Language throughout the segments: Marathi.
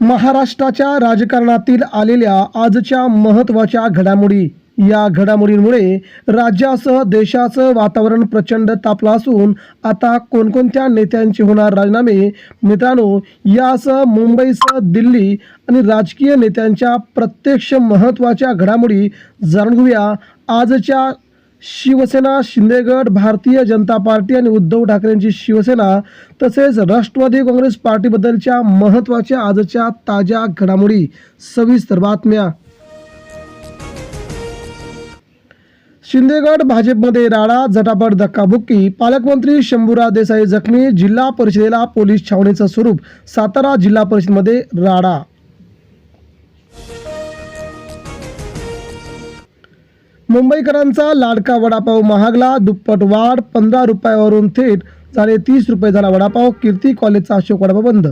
महाराष्ट्राच्या राजकारणातील आलेल्या आजच्या महत्त्वाच्या घडामोडी. या घडामोडींमुळे राज्यासह देशाचं वातावरण प्रचंड तापलं असून आता कोणकोणत्या नेत्यांचे होणार राजीनामे? मित्रांनो, यासह मुंबईसह दिल्ली आणि राजकीय नेत्यांच्या प्रत्यक्ष महत्त्वाच्या घडामोडी जाणून घेऊया. आजच्या शिवसेना, शिंदेगड, भारतीय जनता पार्टी आणि उद्धव ठाकरेंची शिवसेना तसेच राष्ट्रवादी काँग्रेस पार्टीबद्दलच्या महत्त्वाच्या आजच्या ताज्या घडामोडी. सविस्तर बातम्या. शिंदेगड भाजपमध्ये राडा, झटापट, धक्काबुक्की. पालकमंत्री शंभूराज देसाई जखमी. जिल्हा परिषदेला पोलीस छावणीचं स्वरूप. सातारा जिल्हा परिषदेमध्ये राडा. मुंबईकरांचा लाडका वडापाव महागला. दुप्पट वाढ. 15 रुपयावरून थेट झाले 30 रुपये झाला वडापाव. कीर्ती कॉलेजचा अशोक वडापाव बंद.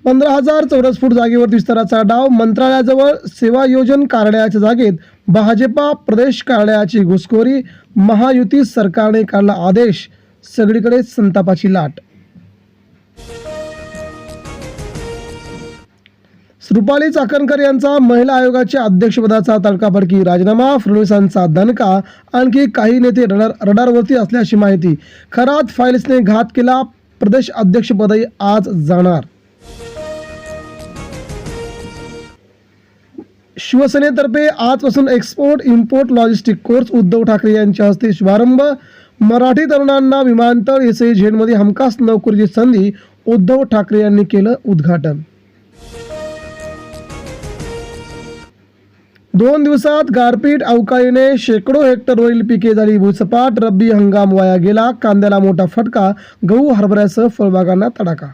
15,000 चौरस फूट जागेवर विस्ताराचा डाव. मंत्रालयाजवळ सेवायोजन कार्यालयाच्या जागेत भाजपा प्रदेश कार्यालयाची घुसखोरी. महायुती सरकारने काढला आदेश. सगळीकडे संतापाची लाट. रुपाली चाकणकर यांचा महिला आयोगाच्या अध्यक्षपदाचा तडकाफडकी राजीनामा. फडणवीसांचा दणका. आणखी काही नेते रडारवरती असल्याची माहिती. खरात फाईल्सने घात केला. प्रदेश अध्यक्षपदही आज जाणार. शिवसेनेतर्फे आजपासून export import logistic course. Uddhav Thackeray यांच्या हस्ते शुभारंभ. मराठी तरुणांना विमानतळ SIZ मध्ये हमखास नोकरीची संधी. उद्धव ठाकरे यांनी केलं उद्घाटन. 2 दिवसात गारपीट. अवकाळीने शेकडो हेक्टरवरील पिके झाली भुसपाट. रब्बी हंगाम वाया गेला. कांद्याला मोठा फटका. गहू, हरभऱ्यासह फळबागांना तडाखा.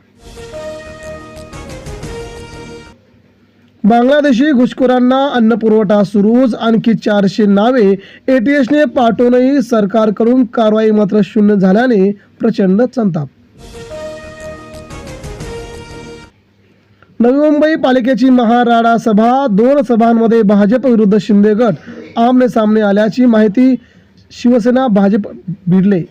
बांगलादेशी घुसखोरांना अन्नपुरवठा सुरूच. आणखी 400 नावे ATSने पाठवूनही सरकारकडून कारवाई मात्र शून्य झाल्याने प्रचंड संताप. नवी मुंबई पालिकेची महाराडा सभा. 2 सभांमध्ये भाजप विरुद्ध शिंदेगड आमने सामने आल्याची माहिती. शिवसेना भाजप भिडले.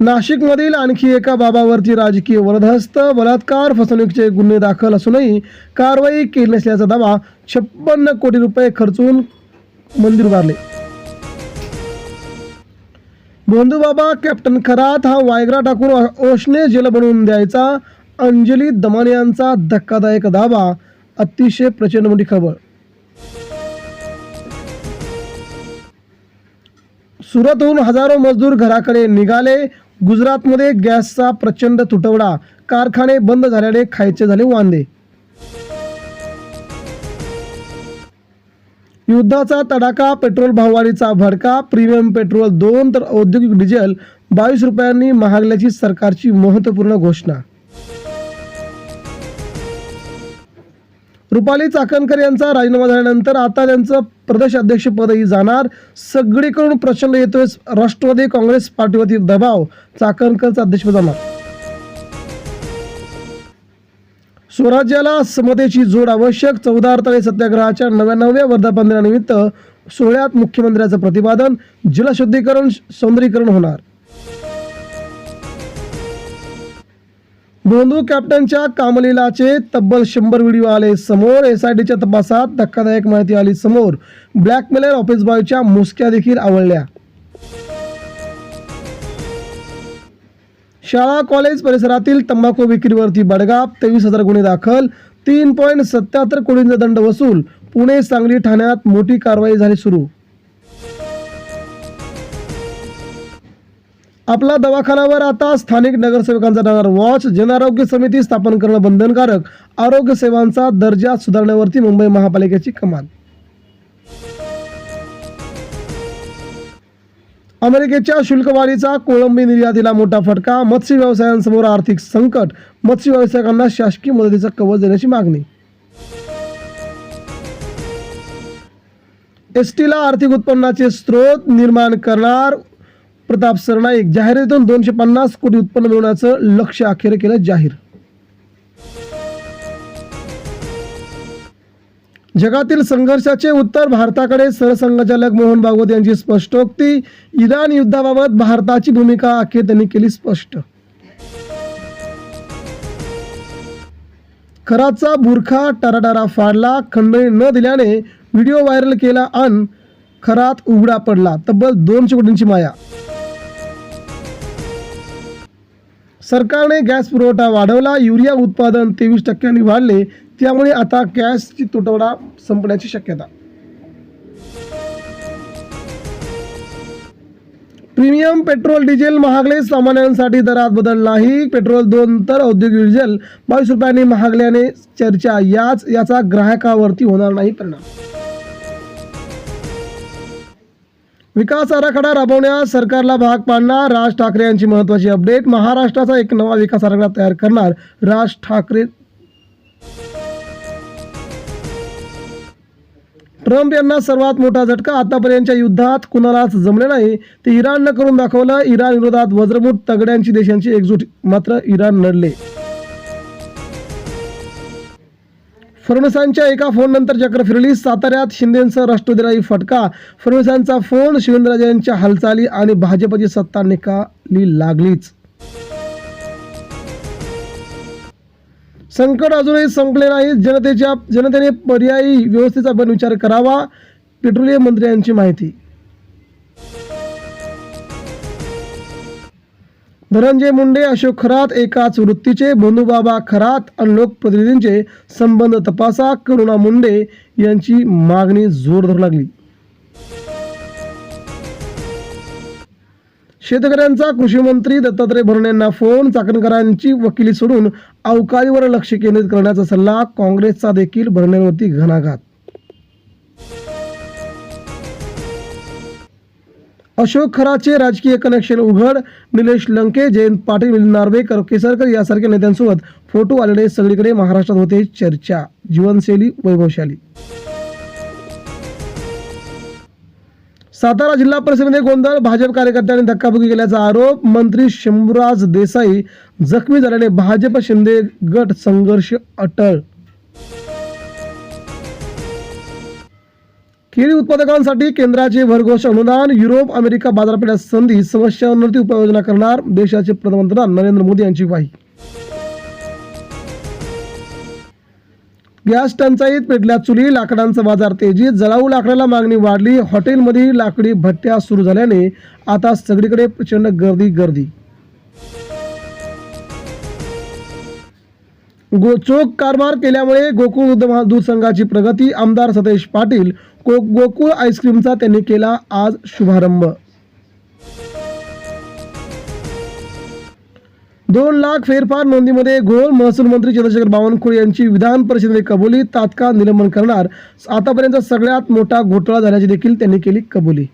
नाशिकमधील आणखी एका बाबावरती राजकीय वरदहस्त. बलात्कार फसवणुकीचे गुन्हे दाखल असूनही कारवाई केली नसल्याचा दावा. 56 कोटी रुपये खर्चून मंदिर उभारले. भोंदूबाबा कॅप्टन खरात हा वायग्रा टाकून ओशने जेल बनवून द्यायचा. अंजली दमाने यांचा धक्कादायक दावा. अतिशय प्रचंड मोठी खबर. सुरतहून हजारो मजदूर घराकडे निघाले. गुजरातमध्ये गॅसचा प्रचंड तुटवडा. कारखाने बंद झाल्याने खायचे झाले वांदे. युद्धाचा तडाखा. पेट्रोल भाववाढीचा भडका. प्रीमियम पेट्रोल 2 तर औद्योगिक डिझेल 22 रुपयांनी महागल्याची सरकारची महत्त्वपूर्ण घोषणा. रुपाली चाकणकर यांचा राजीनामा झाल्यानंतर आता त्यांचं प्रदेश अध्यक्षपदही जाणार. सगळीकडून प्रचंड येतोय राष्ट्रवादी काँग्रेस पार्टीवरती दबाव. चाकणकरचं अध्यक्षपद जाणार. स्वराज्याला समतेची जोड आवश्यक. 14 अडथळे सत्याग्रहाच्या 99व्या वर्धापन दिनानिमित्त सोहळ्यात मुख्यमंत्र्यांचं प्रतिपादन. जलशुद्धीकरण, सौंदर्यीकरण होणार. भोंदू कॅप्टनच्या कामलीलाचे तब्बल 100 व्हिडिओ आले समोर. SITच्या तपासात धक्कादायक माहिती आली समोर. ब्लॅकमेलर ऑफिस बॉयच्या मुसक्या देखील आवळल्या. शाळा कॉलेज परिसरातील तंबाखू विक्रीवरती बडगा. 23,000 गुन्हे दाखल. 3.77 कोटींचा दंड वसूल. पुणे, सांगली, ठाण्यात मोठी कारवाई झाली सुरू. आपला दवाखान्यावर आता स्थानिक नगरसेवकांचा जाणार वॉच. जनआरोग्य समिती स्थापन करणं बंधनकारक. आरोग्य सेवांचा दर्जा सुधारण्यावरती मुंबई महापालिकेची कमाल. अमेरिकेच्या शुल्कवाढीचा कोळंबी निर्यातीला मोठा फटका. मत्स्य व्यवसायांसमोर आर्थिक संकट. मत्स्य व्यावसायिकांना शासकीय मदतीचा कवच देण्याची मागणी. STला आर्थिक उत्पन्नाचे स्रोत निर्माण करणार प्रताप सरनाईक. जाहिरातीतून 250 कोटी उत्पन्न मिळवण्याचं लक्ष्य अखेर केलं जाहीर. जगातील संघर्षाचे उत्तर भारताकडे, सरसंघचालक मोहन भागवत यांची स्पष्टोक्ती. इराण युद्धाबाबत भारताची भूमिका अखेर त्यांनी केली स्पष्ट. खराचा बुरखा टराटरा फाडला, खंडणी न दिल्याने व्हिडिओ व्हायरल केला अन खरात उघडा पडला, तब्बल 200 कोटींची माया. सरकारने गॅस पुरवठा वाढवला, युरिया उत्पादन 23% वाढले, त्यामुळे आता गॅसची तुटवडा संपण्याची शक्यता. प्रीमियम पेट्रोल डिझेल महागले, सामान्यांसाठी दरात बदल नाही. पेट्रोल 2 तर औद्योगिक डिझेल 22 रुपयांनी महागल्याने चर्चा. याचा ग्राहकावरती होणार नाही परिणाम. विकास आराखडा राबवण्यास सरकारला भाग पाडणार, राज ठाकरे यांची महत्त्वाची अपडेट. महाराष्ट्राचा एक नवा विकास आराखडा तयार करणार राज ठाकरे. ट्रम्प यांना सर्वात मोठा झटका, आतापर्यंतच्या युद्धात कुणालाच जमले नाही ते इराणनं करून दाखवलं. इराण विरोधात वज्रमुठ तगड्यांची देशांची एकजूट, मात्र इराण लढले. फडणवीसांच्या एका फोननंतर चक्र फिरली, साताऱ्यात शिंदेंसह राष्ट्रवादीलाही फटका. फडणवीसांचा फोन, शिवेंद्रराजेंच्या हालचाली आणि भाजपची सत्ता निकाली लागलीच. संकट अजूनही संपले नाही, जनतेने पर्यायी व्यवस्थेचा पण विचार करावा. पेट्रोलियम मंत्री यांची माहिती. धनंजय मुंडे, अशोक खरात एकाच वृत्तीचे, बंधुबाबा खरात आणि लोकप्रतिनिधींचे संबंध तपासा, करुणा मुंडे यांची मागणी जोर धरू लागली. शेतकऱ्यांचा कृषी मंत्री दत्तात्रय भरणे यांना फोन, चाकणकरांची वकिली सोडून अवकाळीवर लक्ष केंद्रित करण्याचा सल्ला. काँग्रेसचा देखील भरणेवरती घणाघात. अशोक खराचे राजकीय कनेक्शन उघड, निलेश लंके, जयंत पाटील, मिलिंद नार्वेकर, केसरकर यासारख्या नेत्यांसोबत फोटो आलेले सगळीकडे महाराष्ट्रात होते चर्चा. जीवनशैली वैभवशाली. सातारा जिल्हा परिषदेमध्ये गोंधळ, भाजप कार्यकर्त्यांनी धक्काबुक्की केल्याचा आरोप. मंत्री शंभूराज देसाई जखमी झाल्याने भाजप शिंदे गट संघर्ष अटळ. केळी उत्पादकांसाठी केंद्राचे भरघोस अनुदान, युरोप अमेरिका बाजारपेठात संधी, समस्यांवरती उपाययोजना करणार देशाचे पंतप्रधान नरेंद्र मोदी यांची ग्वाही. गॅस टंचाईत पेटल्या चुली, लाकडांचा बाजार तेजीत, जळाऊ लाकडाला मागणी वाढली. हॉटेलमध्ये लाकडी भट्ट्या सुरू झाल्याने आता सगळीकडे प्रचंड गर्दी. चोख कारभार केल्यामुळे गोकुळ दूध संघाची प्रगती. आमदार सतेज पाटील, गोकुळ आईस्क्रीमचा त्यांनी केला आज शुभारंभ. 2 लाख फेरफार नोंदीमध्ये घोळ, महसूल मंत्री चंद्रशेखर बावनकुळे यांची विधान परिषदेमध्ये कबुली. तात्काळ निलंबन करणार, आतापर्यंत सगळ्यात मोठा घोटाळा झाल्याची देखील त्यांनी केली कबुली.